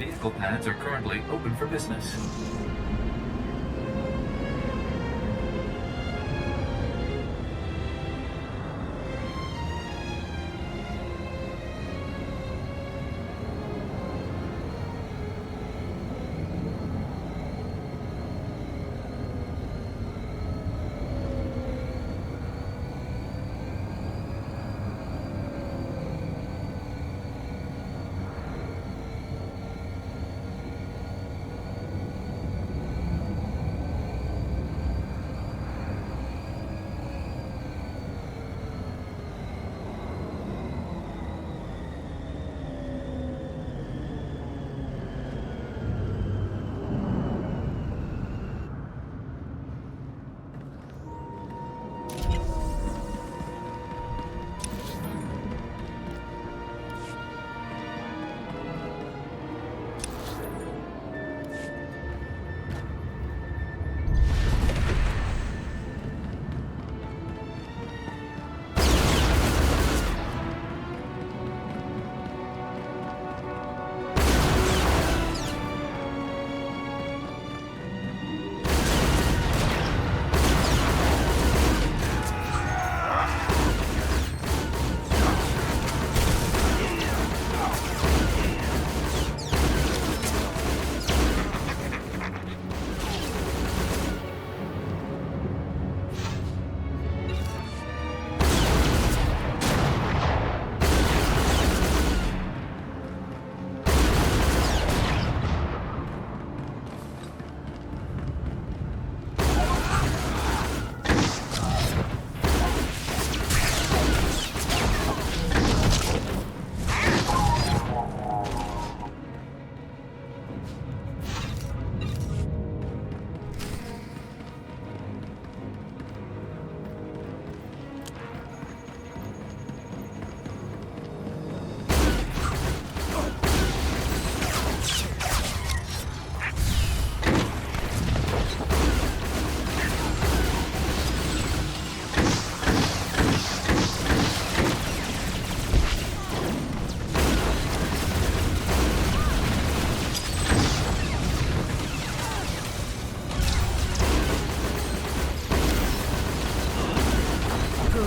Vehicle pads are currently open for business.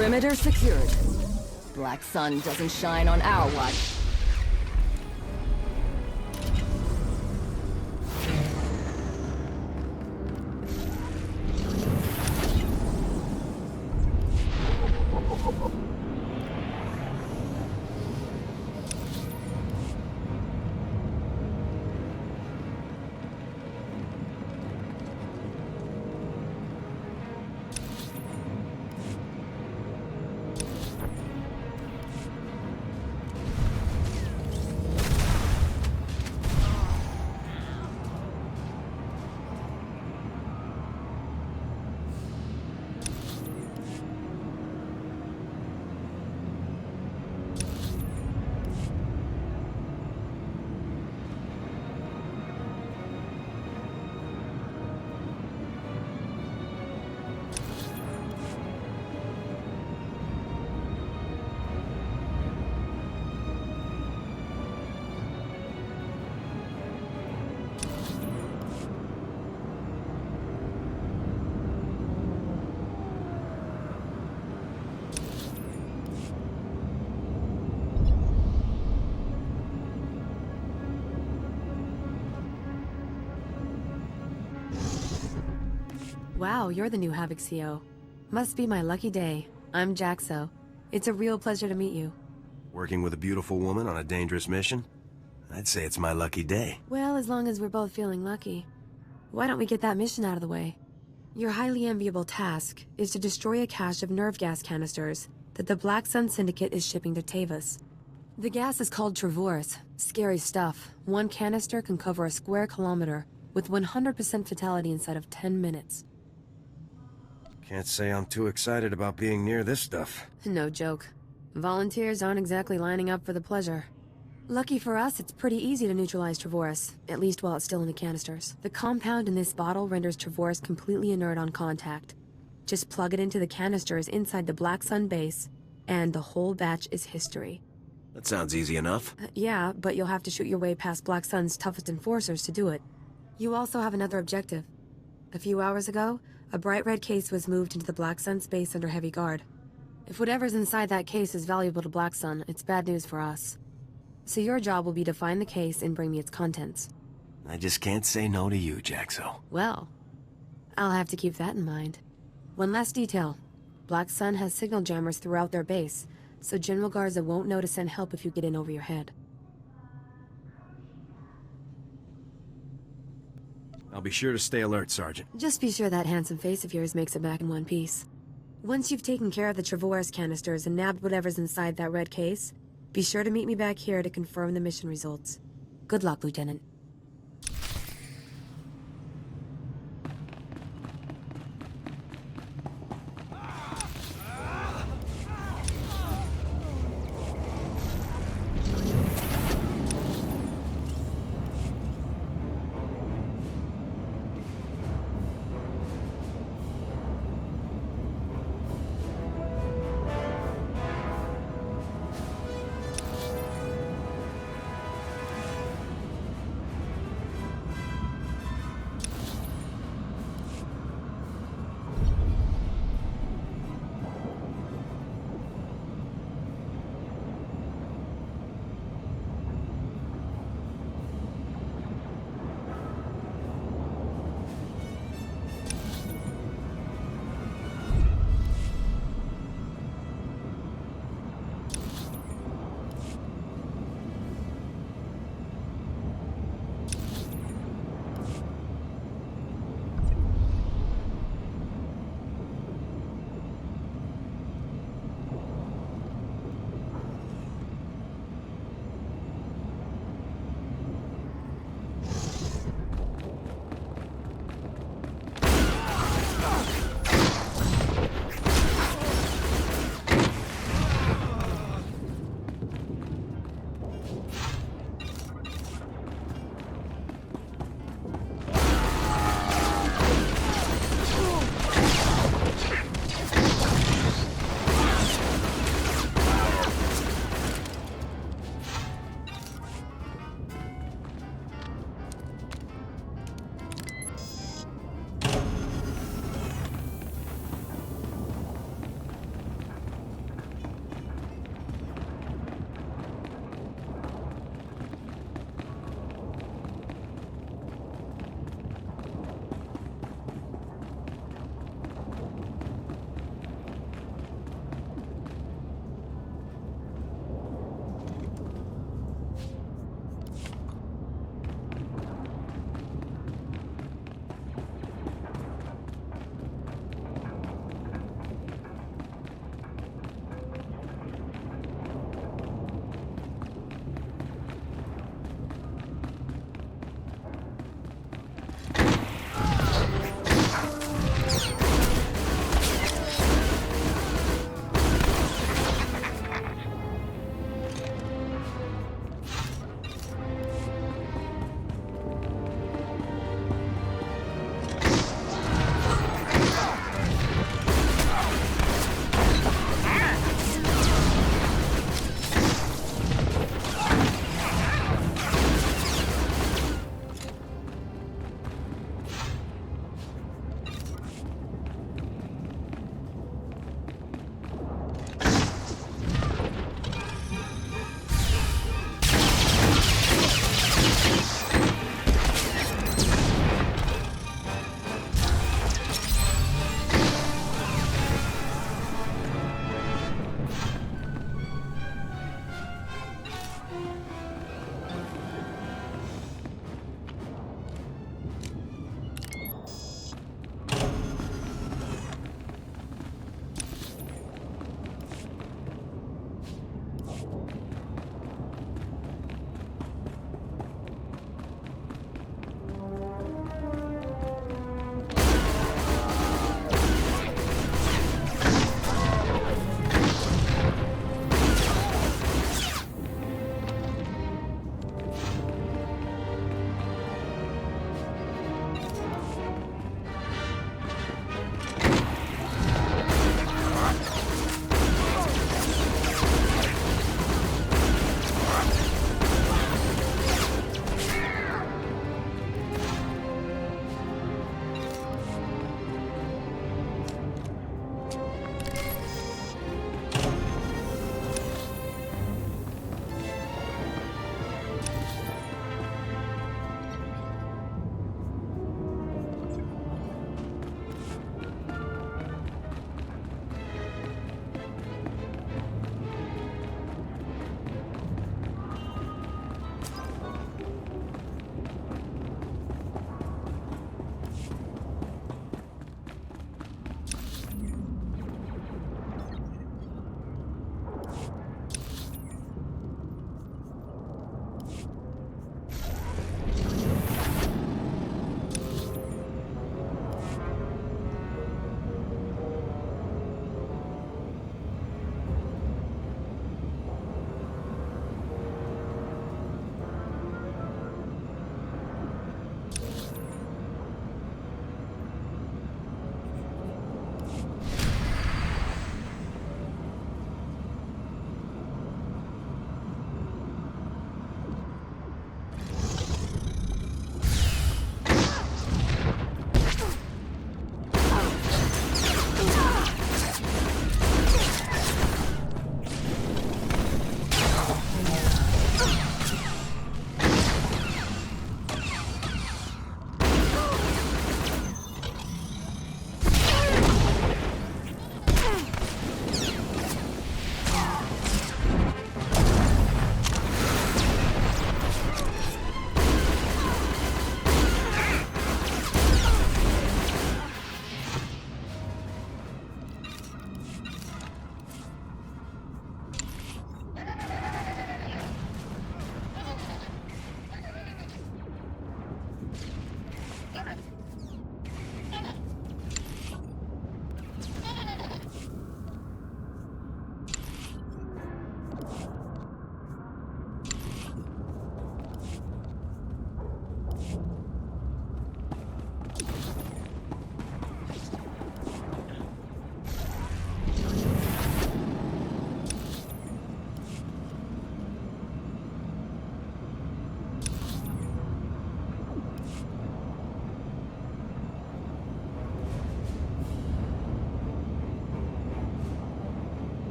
Perimeter secured. Black sun doesn't shine on our watch. Wow, you're the new Havoc CO. Must be my lucky day. I'm Jaxo. It's a real pleasure to meet you. Working with a beautiful woman on a dangerous mission? I'd say it's my lucky day. Well, as long as we're both feeling lucky. Why don't we get that mission out of the way? Your highly enviable task is to destroy a cache of nerve gas canisters that the Black Sun Syndicate is shipping to Tavis. The gas is called Travorus. Scary stuff. One canister can cover a square kilometer with 100% fatality inside of 10 minutes. Can't say I'm too excited about being near this stuff. No joke. Volunteers aren't exactly lining up for the pleasure. Lucky for us, it's pretty easy to neutralize Travorus, at least while it's still in the canisters. The compound in this bottle renders Travorus completely inert on contact. Just plug it into the canisters inside the Black Sun base, and the whole batch is history. That sounds easy enough. Yeah, but you'll have to shoot your way past Black Sun's toughest enforcers to do it. You also have another objective. A few hours ago, a bright red case was moved into the Black Sun space under heavy guard. If whatever's inside that case is valuable to Black Sun, it's bad news for us. So your job will be to find the case and bring me its contents. I just can't say no to you, Jaxo. Well, I'll have to keep that in mind. One last detail. Black Sun has signal jammers throughout their base, so General Garza won't know to send help if you get in over your head. I'll be sure to stay alert, Sergeant. Just be sure that handsome face of yours makes it back in one piece. Once you've taken care of the Trevor's canisters and nabbed whatever's inside that red case, be sure to meet me back here to confirm the mission results. Good luck, Lieutenant.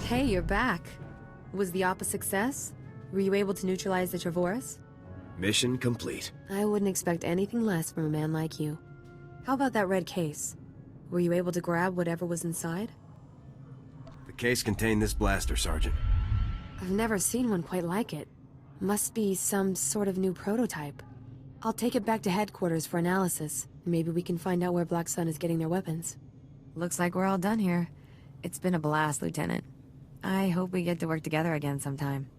Hey, you're back. Was the op a success? Were you able to neutralize the Trevorus? Mission complete. I wouldn't expect anything less from a man like you. How about that red case? Were you able to grab whatever was inside? The case contained this blaster, Sergeant. I've never seen one quite like it. Must be some sort of new prototype. I'll take it back to headquarters for analysis. Maybe we can find out where Black Sun is getting their weapons. Looks like we're all done here. It's been a blast, Lieutenant. I hope we get to work together again sometime.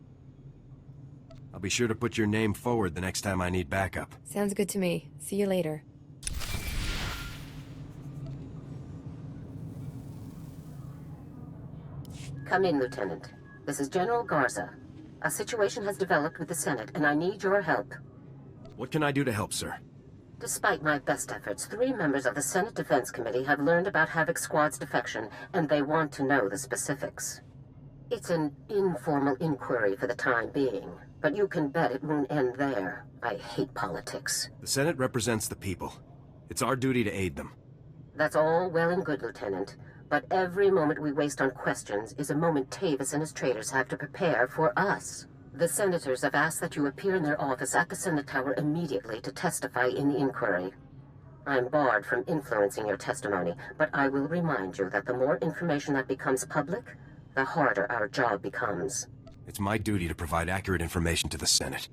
I'll be sure to put your name forward the next time I need backup. Sounds good to me. See you later. Come in, Lieutenant. This is General Garza. A situation has developed with the Senate, and I need your help. What can I do to help, sir? Despite my best efforts, 3 members of the Senate Defense Committee have learned about Havoc Squad's defection, and they want to know the specifics. It's an informal inquiry for the time being, but you can bet it won't end there. I hate politics. The Senate represents the people. It's our duty to aid them. That's all well and good, Lieutenant. But every moment we waste on questions is a moment Tavis and his traitors have to prepare for us. The senators have asked that you appear in their office at the Senate Tower immediately to testify in the inquiry. I'm barred from influencing your testimony, but I will remind you that the more information that becomes public, the harder our job becomes. It's my duty to provide accurate information to the Senate.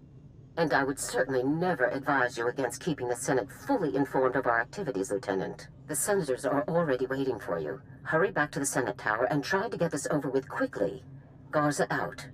And I would certainly never advise you against keeping the Senate fully informed of our activities, Lieutenant. The senators are already waiting for you. Hurry back to the Senate Tower and try to get this over with quickly. Garza out.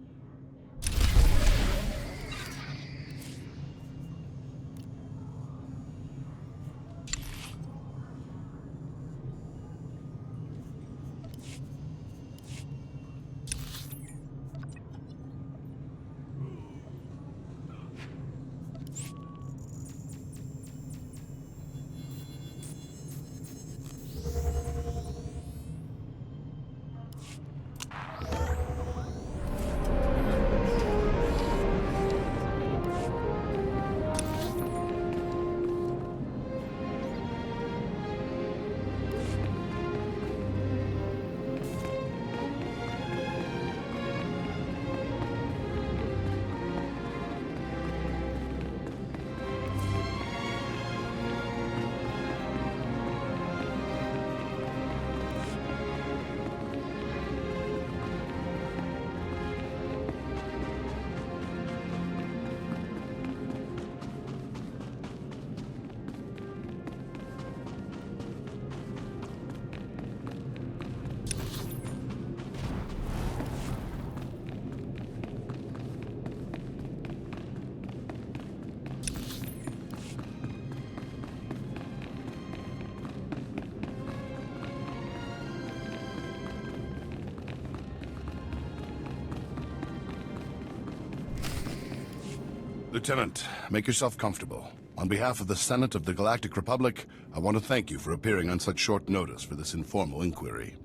Lieutenant, make yourself comfortable. On behalf of the Senate of the Galactic Republic, I want to thank you for appearing on such short notice for this informal inquiry.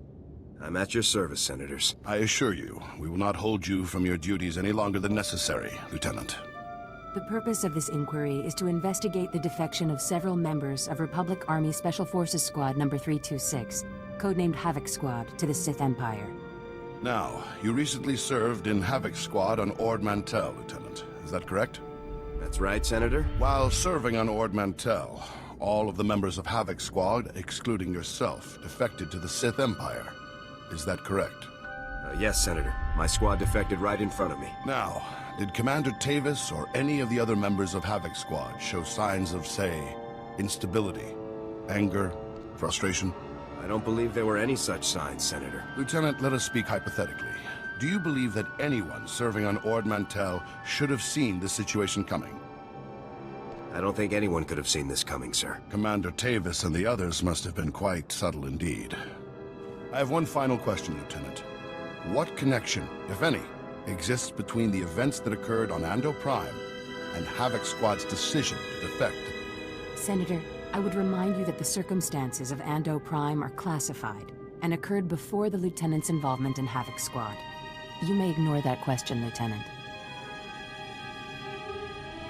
I'm at your service, Senators. I assure you, we will not hold you from your duties any longer than necessary, Lieutenant. The purpose of this inquiry is to investigate the defection of several members of Republic Army Special Forces Squad number 326, codenamed Havoc Squad, to the Sith Empire. Now, you recently served in Havoc Squad on Ord Mantell, Lieutenant. Is that correct? That's right, Senator. While serving on Ord Mantell, all of the members of Havoc Squad, excluding yourself, defected to the Sith Empire. Is that correct? Yes, Senator. My squad defected right in front of me. Now, did Commander Tavis or any of the other members of Havoc Squad show signs of, say, instability, anger, frustration? I don't believe there were any such signs, Senator. Lieutenant, let us speak hypothetically. Do you believe that anyone serving on Ord Mantell should have seen this situation coming? I don't think anyone could have seen this coming, sir. Commander Tavis and the others must have been quite subtle indeed. I have one final question, Lieutenant. What connection, if any, exists between the events that occurred on Ando Prime and Havoc Squad's decision to defect? Senator, I would remind you that the circumstances of Ando Prime are classified and occurred before the Lieutenant's involvement in Havoc Squad. You may ignore that question, Lieutenant.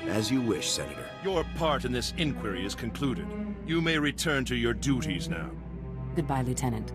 As you wish, Senator. Your part in this inquiry is concluded. You may return to your duties now. Goodbye, Lieutenant.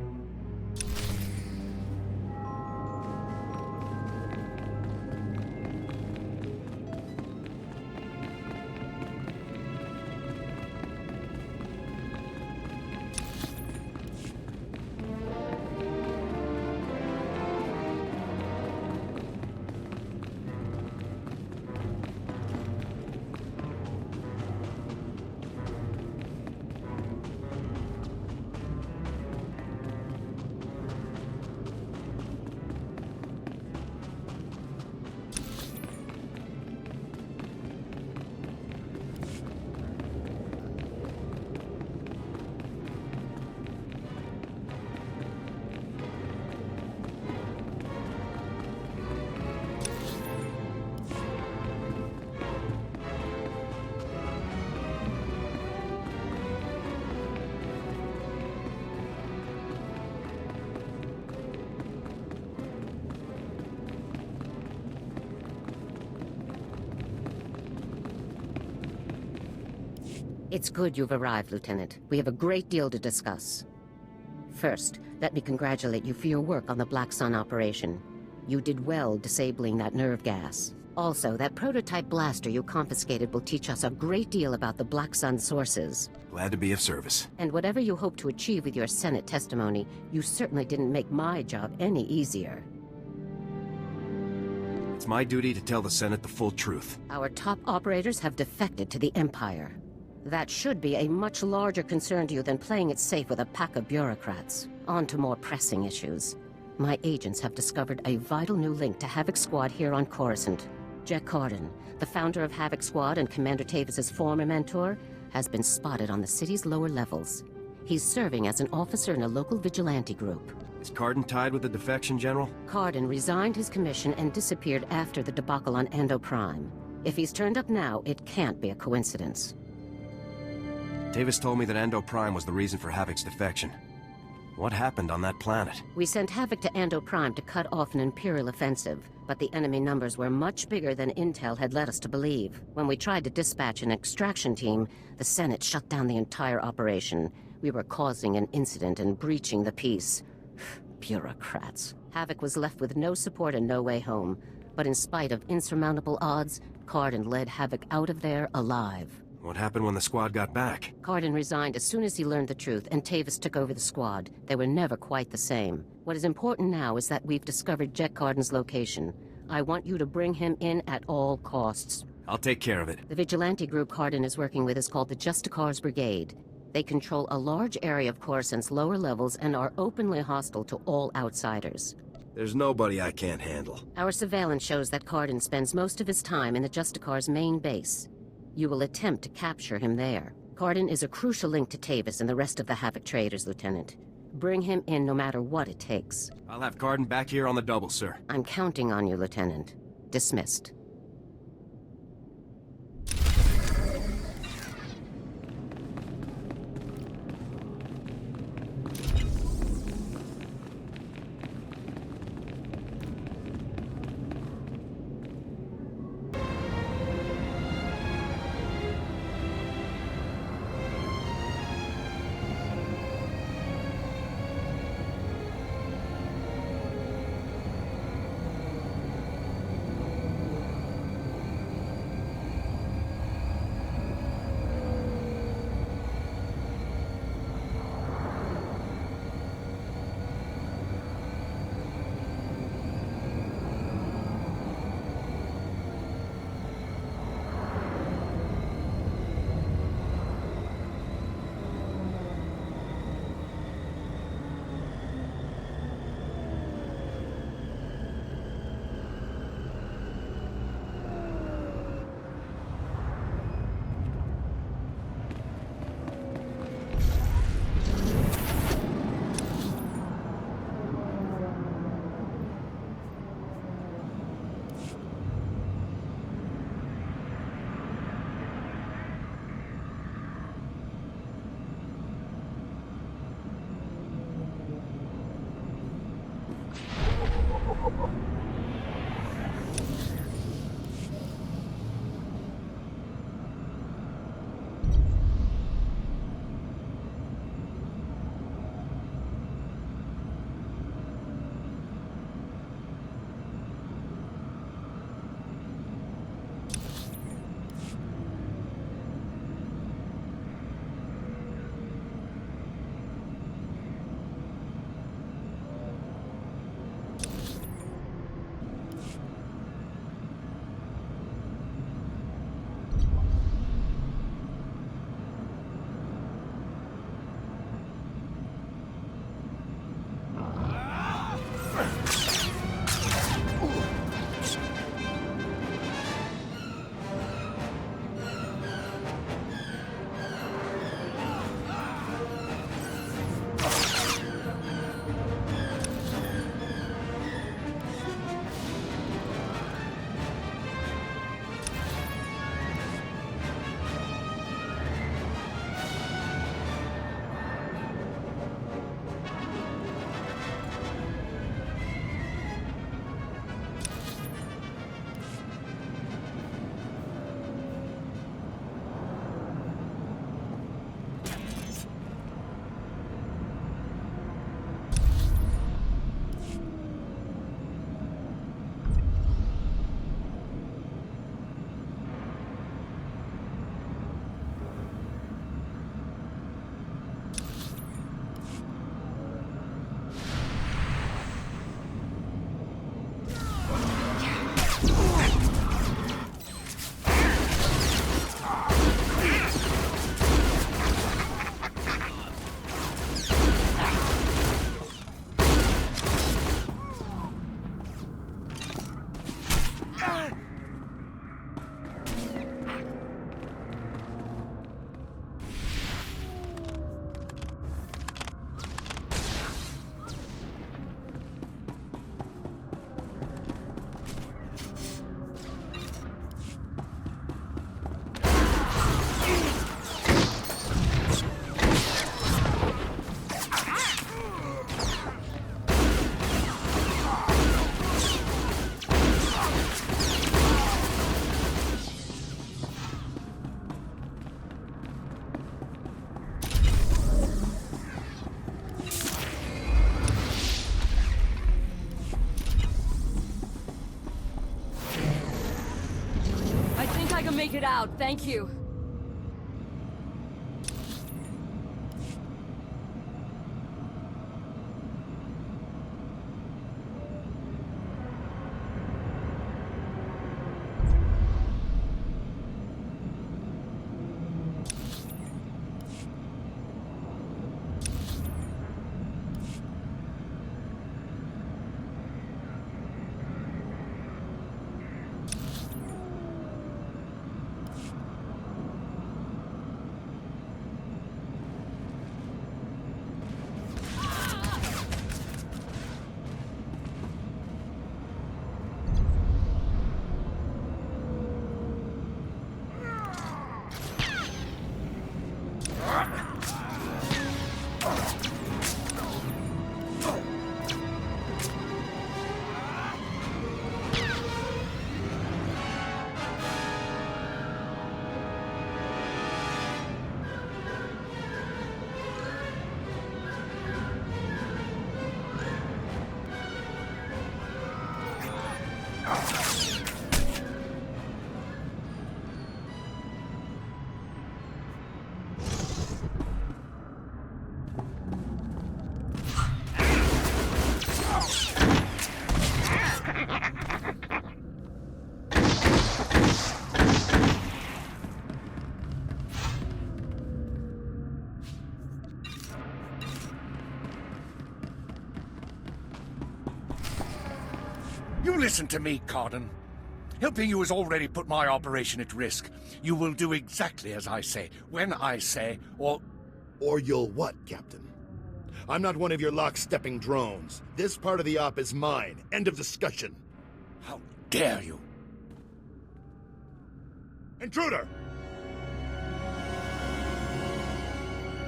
It's good you've arrived, Lieutenant. We have a great deal to discuss. First, let me congratulate you for your work on the Black Sun operation. You did well disabling that nerve gas. Also, that prototype blaster you confiscated will teach us a great deal about the Black Sun sources. Glad to be of service. And whatever you hope to achieve with your Senate testimony, you certainly didn't make my job any easier. It's my duty to tell the Senate the full truth. Our top operators have defected to the Empire. That should be a much larger concern to you than playing it safe with a pack of bureaucrats. On to more pressing issues. My agents have discovered a vital new link to Havoc Squad here on Coruscant. Jack Corden, the founder of Havoc Squad and Commander Tavis's former mentor, has been spotted on the city's lower levels. He's serving as an officer in a local vigilante group. Is Cardin tied with the defection, General? Cardin resigned his commission and disappeared after the debacle on Ando Prime. If he's turned up now, it can't be a coincidence. Tavis told me that Ando Prime was the reason for Havoc's defection. What happened on that planet? We sent Havoc to Ando Prime to cut off an Imperial offensive, but the enemy numbers were much bigger than Intel had led us to believe. When we tried to dispatch an extraction team, the Senate shut down the entire operation. We were causing an incident and breaching the peace. Bureaucrats. Havoc was left with no support and no way home. But in spite of insurmountable odds, Cardin led Havoc out of there alive. What happened when the squad got back? Cardin resigned as soon as he learned the truth, and Tavis took over the squad. They were never quite the same. What is important now is that we've discovered Jack Cardin's location. I want you to bring him in at all costs. I'll take care of it. The vigilante group Cardin is working with is called the Justicars Brigade. They control a large area of Coruscant's lower levels and are openly hostile to all outsiders. There's nobody I can't handle. Our surveillance shows that Cardin spends most of his time in the Justicars' main base. You will attempt to capture him there. Cardin is a crucial link to Tavis and the rest of the Havoc traders, Lieutenant. Bring him in no matter what it takes. I'll have Cardin back here on the double, sir. I'm counting on you, Lieutenant. Dismissed. make it out, thank you. You listen to me, Cardin. Helping you has already put my operation at risk. You will do exactly as I say, when I say, or... Or you'll what, Captain? I'm not one of your lock-stepping drones. This part of the op is mine. End of discussion. How dare you? Intruder!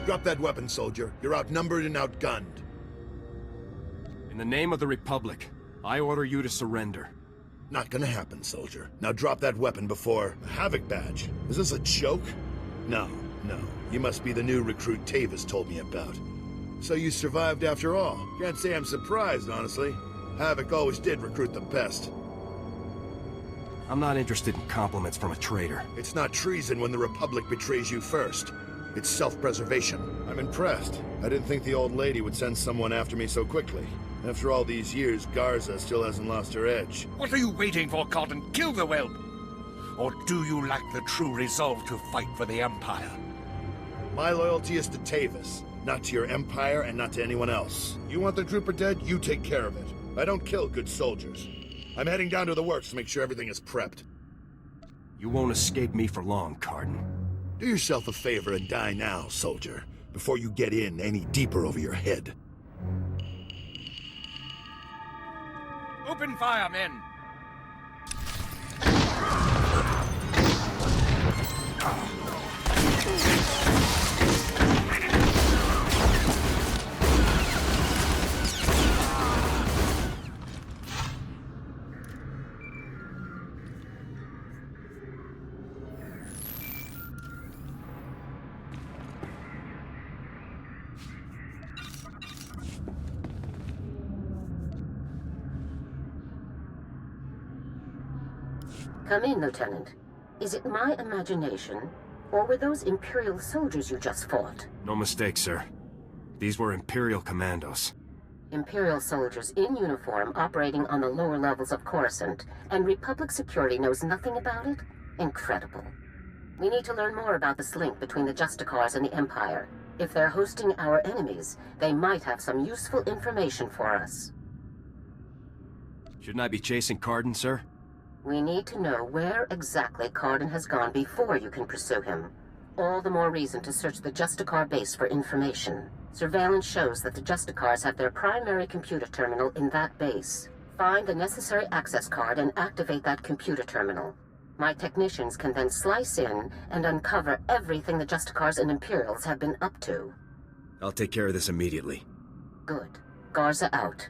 Drop that weapon, soldier. You're outnumbered and outgunned. In the name of the Republic, I order you to surrender. Not gonna happen, soldier. Now drop that weapon before... A Havoc badge? Is this a joke? No. You must be the new recruit Tavis told me about. So you survived after all. Can't say I'm surprised, honestly. Havoc always did recruit the best. I'm not interested in compliments from a traitor. It's not treason when the Republic betrays you first. It's self-preservation. I'm impressed. I didn't think the old lady would send someone after me so quickly. After all these years, Garza still hasn't lost her edge. What are you waiting for, Cardin? Kill the whelp! Or do you lack the true resolve to fight for the Empire? My loyalty is to Tavis, not to your Empire and not to anyone else. You want the trooper dead? You take care of it. I don't kill good soldiers. I'm heading down to the works to make sure everything is prepped. You won't escape me for long, Cardin. Do yourself a favor and die now, soldier, before you get in any deeper over your head. Open fire, men! Come in, Lieutenant. Is it my imagination, or were those Imperial soldiers you just fought? No mistake, sir. These were Imperial commandos. Imperial soldiers in uniform operating on the lower levels of Coruscant, and Republic security knows nothing about it? Incredible. We need to learn more about this link between the Justicars and the Empire. If they're hosting our enemies, they might have some useful information for us. Shouldn't I be chasing Cardin, sir? We need to know where exactly Cardin has gone before you can pursue him. All the more reason to search the Justicar base for information. Surveillance shows that the Justicars have their primary computer terminal in that base. Find the necessary access card and activate that computer terminal. My technicians can then slice in and uncover everything the Justicars and Imperials have been up to. I'll take care of this immediately. Good. Garza out.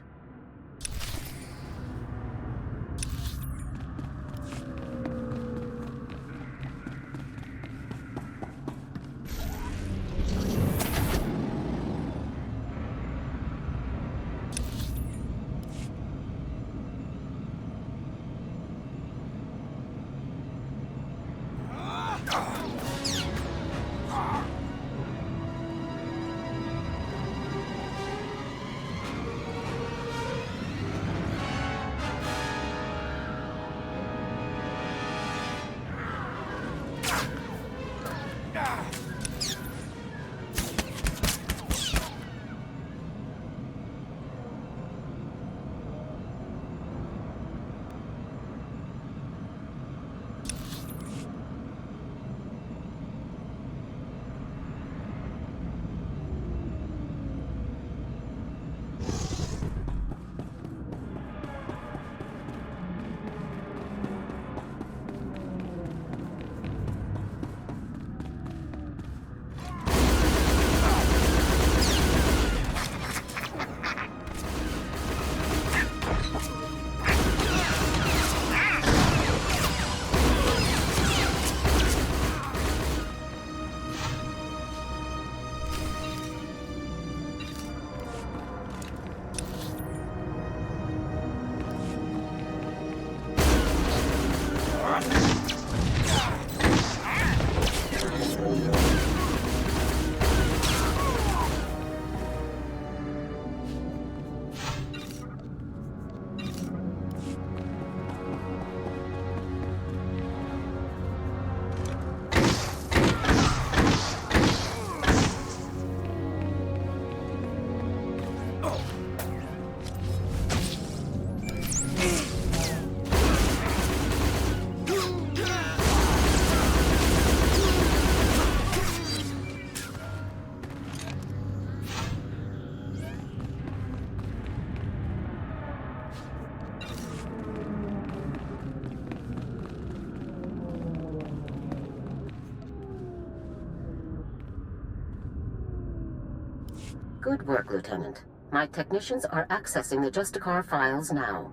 Good work, Lieutenant. My technicians are accessing the Justicar files now.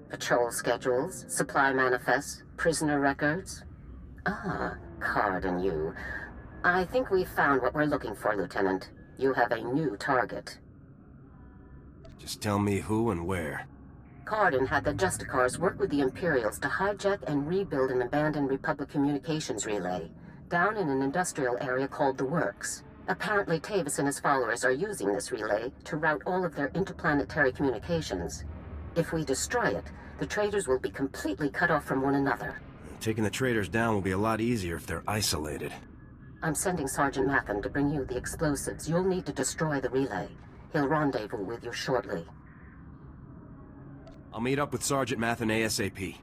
Patrol schedules, supply manifests, prisoner records. Ah, Card and you. I think we've found what we're looking for, Lieutenant. You have a new target. Just tell me who and where. Cardin had the Justicars work with the Imperials to hijack and rebuild an abandoned Republic communications relay down in an industrial area called the Works. Apparently, Tavis and his followers are using this relay to route all of their interplanetary communications. If we destroy it, the traitors will be completely cut off from one another. Taking the traitors down will be a lot easier if they're isolated. I'm sending Sergeant Matham to bring you the explosives. You'll need to destroy the relay. He'll rendezvous with you shortly. I'll meet up with Sergeant Matham ASAP.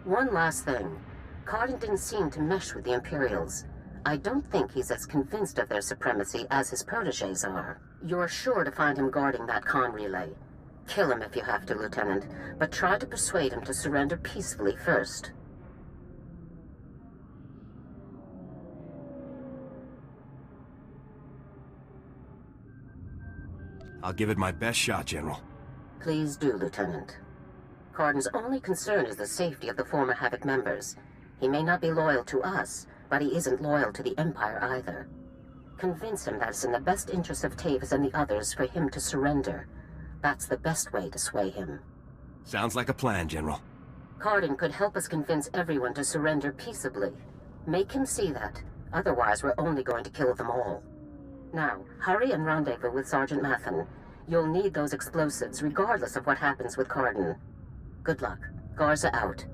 One last thing. Cardin didn't seem to mesh with the Imperials. I don't think he's as convinced of their supremacy as his protégés are. You're sure to find him guarding that comm relay. Kill him if you have to, Lieutenant, but try to persuade him to surrender peacefully first. I'll give it my best shot, General. Please do, Lieutenant. Cardin's only concern is the safety of the former Havoc members. He may not be loyal to us, but he isn't loyal to the Empire either. Convince him that it's in the best interest of Tavis and the others for him to surrender. That's the best way to sway him. Sounds like a plan, General. Cardin could help us convince everyone to surrender peaceably. Make him see that. Otherwise, we're only going to kill them all. Now, hurry and rendezvous with Sergeant Matham. You'll need those explosives regardless of what happens with Cardin. Good luck. Garza out.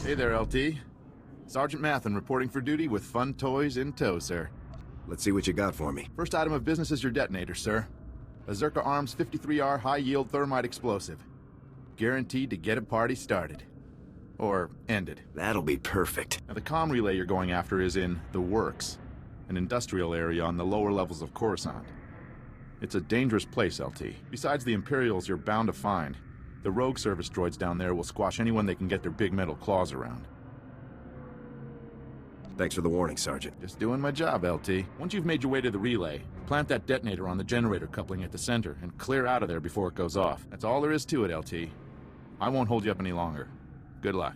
Hey there, LT. Sergeant Mathen reporting for duty with fun toys in tow, sir. Let's see what you got for me. First item of business is your detonator, sir. A Zerka Arms 53R high-yield thermite explosive. Guaranteed to get a party started. Or ended. That'll be perfect. Now, the comm relay you're going after is in the Works, an industrial area on the lower levels of Coruscant. It's a dangerous place, LT. Besides the Imperials you're bound to find, the rogue service droids down there will squash anyone they can get their big metal claws around. Thanks for the warning, Sergeant. Just doing my job, LT. Once you've made your way to the relay, plant that detonator on the generator coupling at the center and clear out of there before it goes off. That's all there is to it, LT. I won't hold you up any longer. Good luck.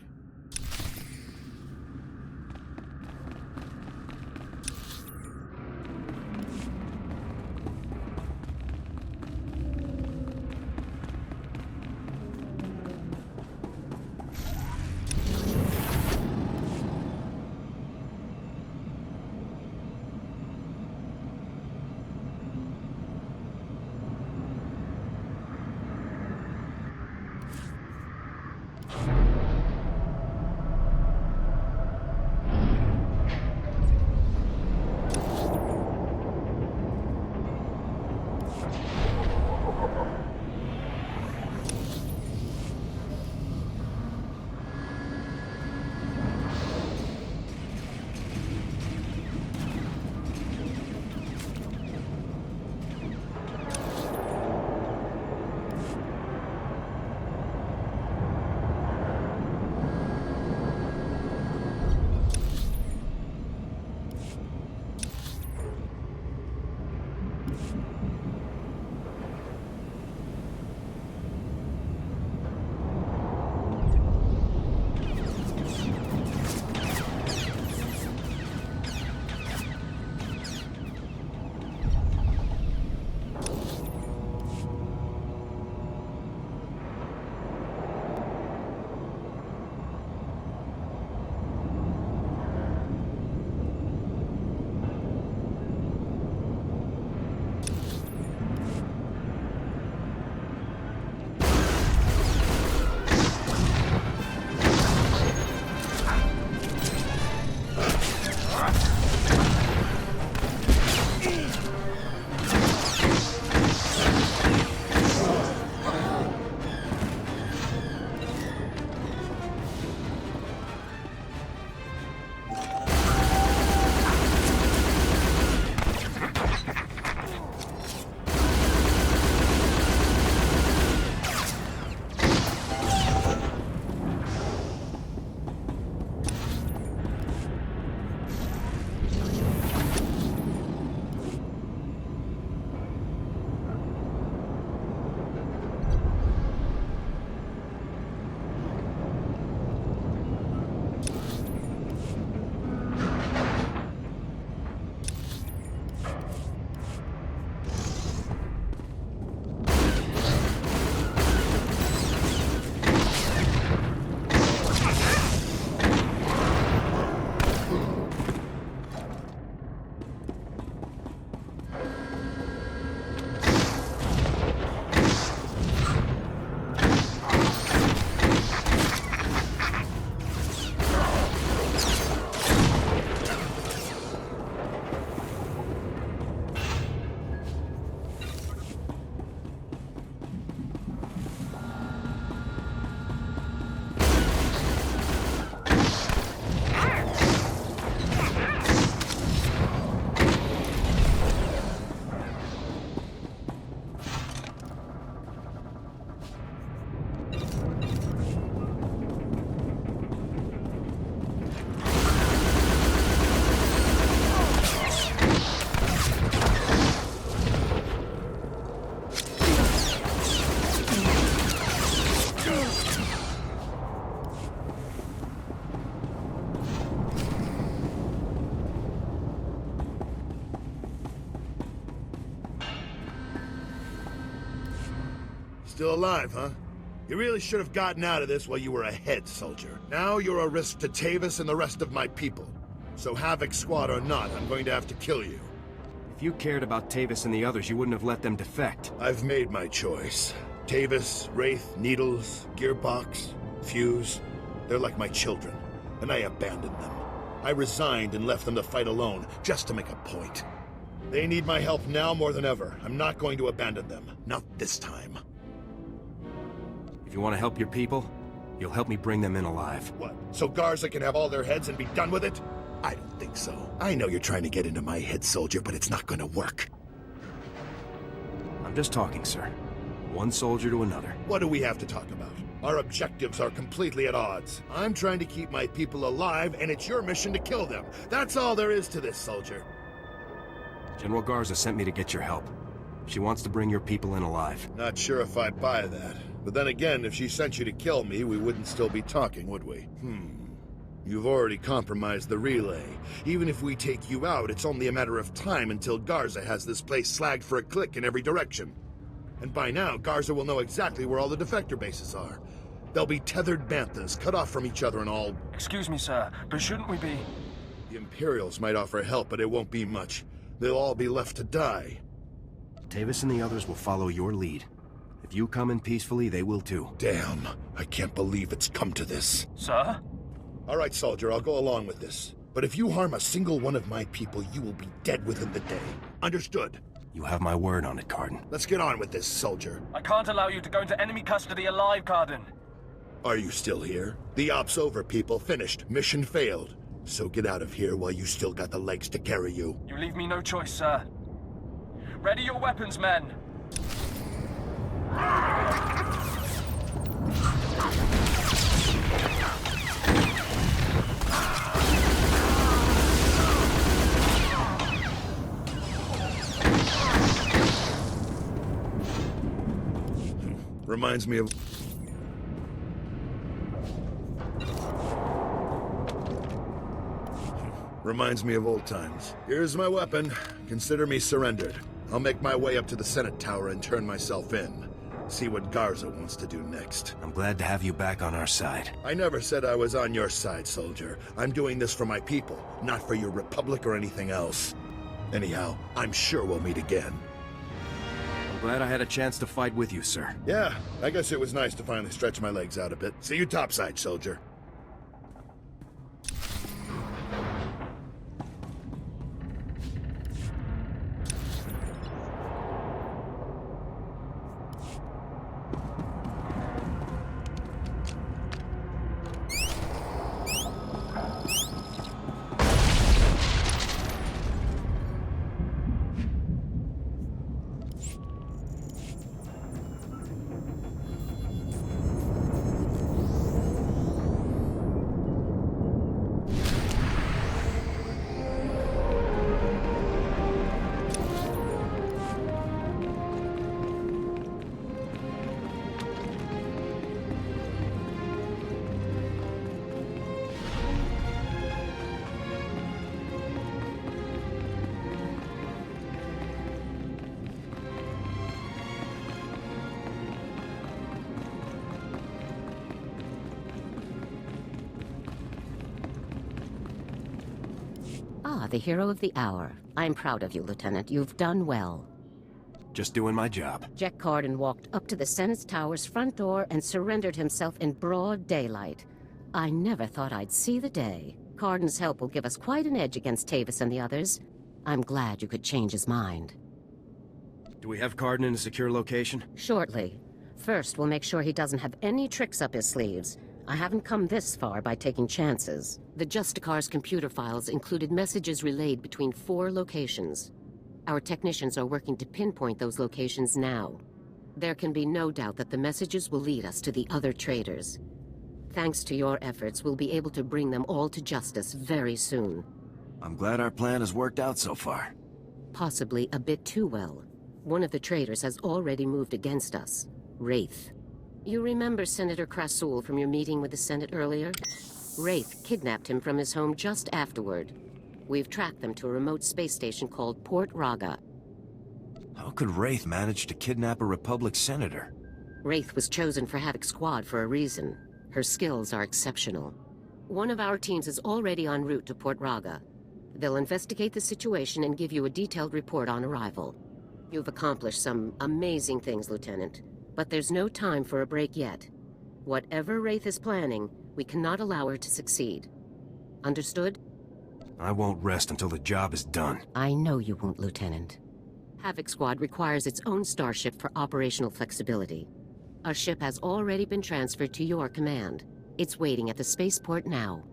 Still alive, huh? You really should have gotten out of this while you were ahead, soldier. Now you're a risk to Tavis and the rest of my people. So Havoc Squad or not, I'm going to have to kill you. If you cared about Tavis and the others, you wouldn't have let them defect. I've made my choice. Tavis, Wraith, Needles, Gearbox, Fuse. They're like my children, and I abandoned them. I resigned and left them to fight alone, just to make a point. They need my help now more than ever. I'm not going to abandon them. Not this time. If you want to help your people, you'll help me bring them in alive. What? So Garza can have all their heads and be done with it? I don't think so. I know you're trying to get into my head, soldier, but it's not gonna work. I'm just talking, sir. One soldier to another. What do we have to talk about? Our objectives are completely at odds. I'm trying to keep my people alive, and it's your mission to kill them. That's all there is to this, soldier. General Garza sent me to get your help. She wants to bring your people in alive. Not sure if I buy that. But then again, if she sent you to kill me, we wouldn't still be talking, would we? You've already compromised the relay. Even if we take you out, it's only a matter of time until Garza has this place slagged for a click in every direction. And by now, Garza will know exactly where all the defector bases are. They'll be tethered banthas, cut off from each other and all... Excuse me, sir, but shouldn't we be... The Imperials might offer help, but it won't be much. They'll all be left to die. Tavis and the others will follow your lead. If you come in peacefully, they will too. Damn, I can't believe it's come to this. Sir? All right, soldier, I'll go along with this. But if you harm a single one of my people, you will be dead within the day. Understood? You have my word on it, Cardin. Let's get on with this, soldier. I can't allow you to go into enemy custody alive, Cardin. Are you still here? The op's over, people. Finished. Mission failed. So get out of here while you still got the legs to carry you. You leave me no choice, sir. Ready your weapons, men. Reminds me of... Reminds me of old times. Here's my weapon. Consider me surrendered. I'll make my way up to the Senate Tower and turn myself in. See what Garza wants to do next. I'm glad to have you back on our side. I never said I was on your side, soldier. I'm doing this for my people, not for your republic or anything else. Anyhow, I'm sure we'll meet again. I'm glad I had a chance to fight with you, sir. Yeah, I guess it was nice to finally stretch my legs out a bit. See you topside, soldier. Ah, the hero of the hour. I'm proud of you, Lieutenant. You've done well. Just doing my job. Jack Cardin walked up to the Senate Tower's front door and surrendered himself in broad daylight. I never thought I'd see the day. Cardin's help will give us quite an edge against Tavis and the others. I'm glad you could change his mind. Do we have Cardin in a secure location? Shortly. First, we'll make sure he doesn't have any tricks up his sleeves. I haven't come this far by taking chances. The Justicar's computer files included messages relayed between 4 locations. Our technicians are working to pinpoint those locations now. There can be no doubt that the messages will lead us to the other traitors. Thanks to your efforts, we'll be able to bring them all to justice very soon. I'm glad our plan has worked out so far. Possibly a bit too well. One of the traitors has already moved against us. Wraith. You remember Senator Krasul from your meeting with the Senate earlier? Wraith kidnapped him from his home just afterward. We've tracked them to a remote space station called Port Raga. How could Wraith manage to kidnap a Republic senator? Wraith was chosen for Havoc Squad for a reason. Her skills are exceptional. One of our teams is already en route to Port Raga. They'll investigate the situation and give you a detailed report on arrival. You've accomplished some amazing things, Lieutenant. But there's no time for a break yet. Whatever Wraith is planning, We cannot allow her to succeed. Understood? I won't rest until the job is done. I know you won't, Lieutenant. Havoc Squad requires its own starship for operational flexibility. A ship has already been transferred to your command. It's waiting at the spaceport now.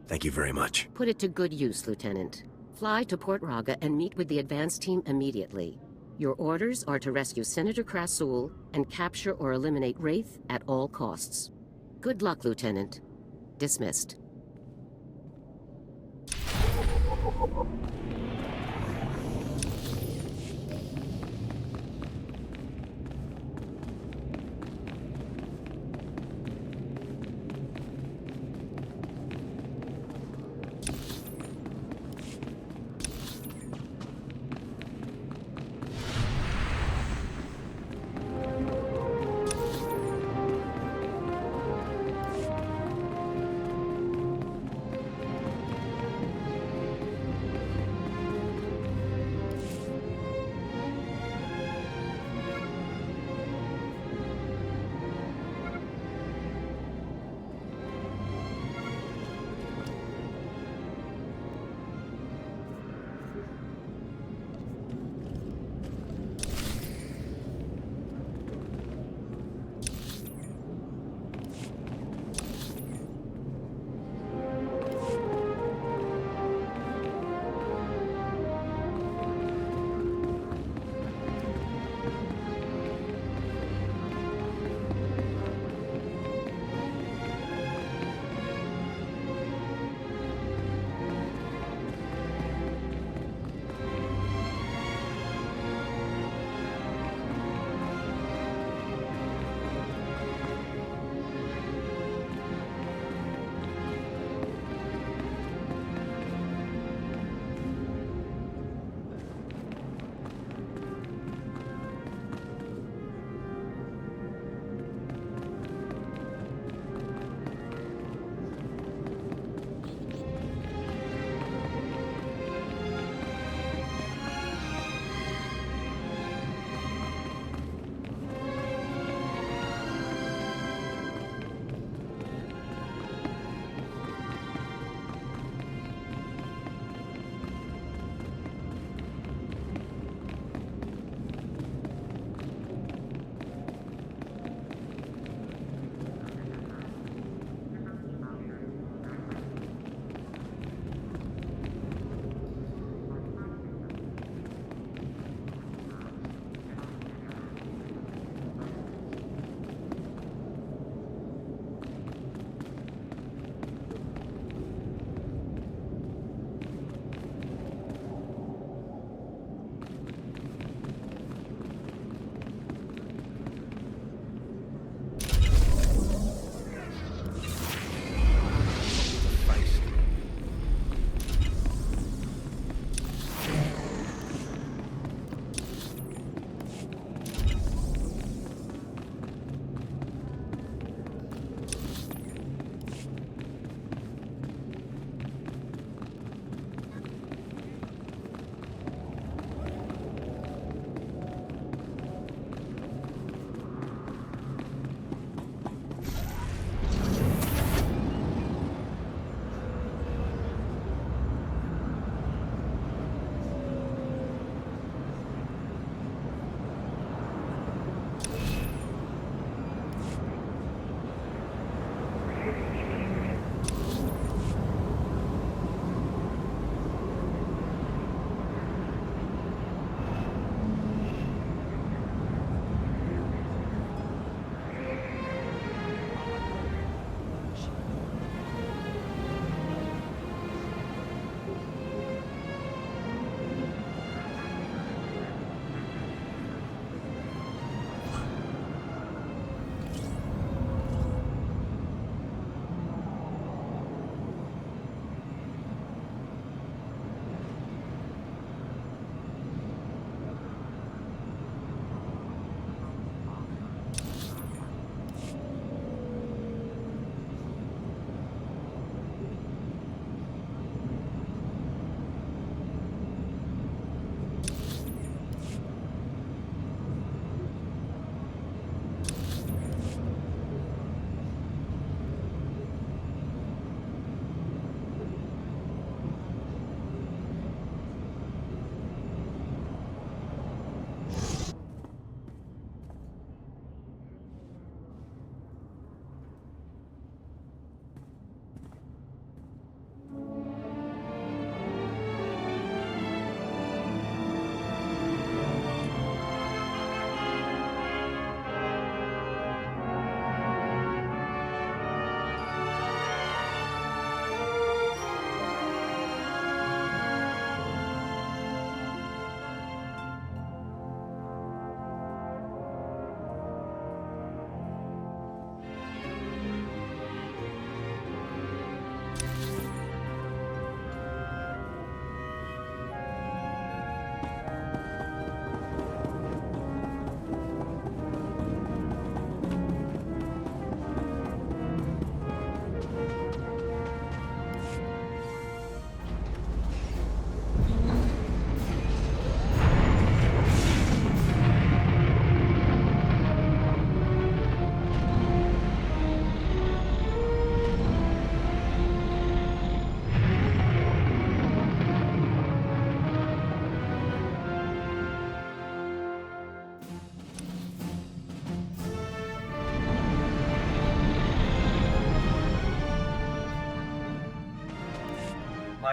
Thank you very much. Put it to good use, Lieutenant. Fly to Port Raga and meet with the advance team immediately. Your orders are to rescue Senator Krasul and capture or eliminate Wraith at all costs. Good luck, Lieutenant. Dismissed.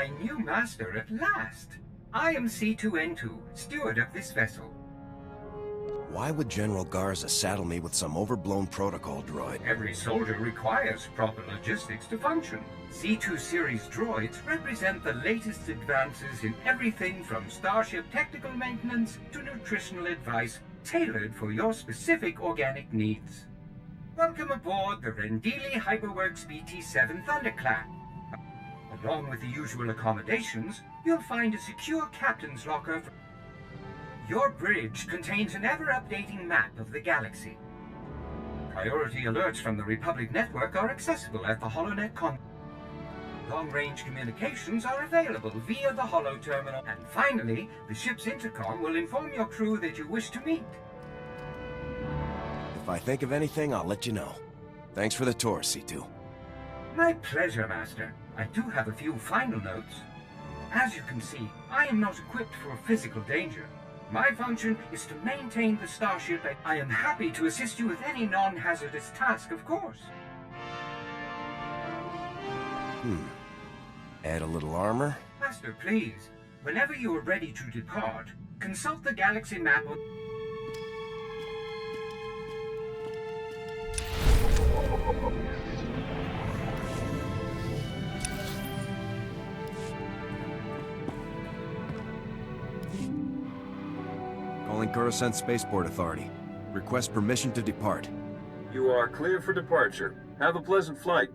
my new master at last. I am C2N2, steward of this vessel. Why would General Garza saddle me with some overblown protocol droid? Every soldier requires proper logistics to function. C2 series droids represent the latest advances in everything from starship technical maintenance to nutritional advice tailored for your specific organic needs. Welcome aboard the Rendili Hyperworks BT-7 Thunderclap. Along with the usual accommodations, you'll find a secure captain's locker. Your bridge contains an ever-updating map of the galaxy. Priority alerts from the Republic Network are accessible at the HoloNet con. Long-range communications are available via the Holo Terminal. And finally, the ship's intercom will inform your crew that you wish to meet. If I think of anything, I'll let you know. Thanks for the tour, C2. My pleasure, Master. I do have a few final notes. As you can see, I am not equipped for physical danger. My function is to maintain the starship. I am happy to assist you with any non-hazardous task, of course. Add a little armor? Master, please. Whenever you are ready to depart, consult the galaxy map on... Calling Coruscant Spaceport Authority. Request permission to depart. You are clear for departure. Have a pleasant flight.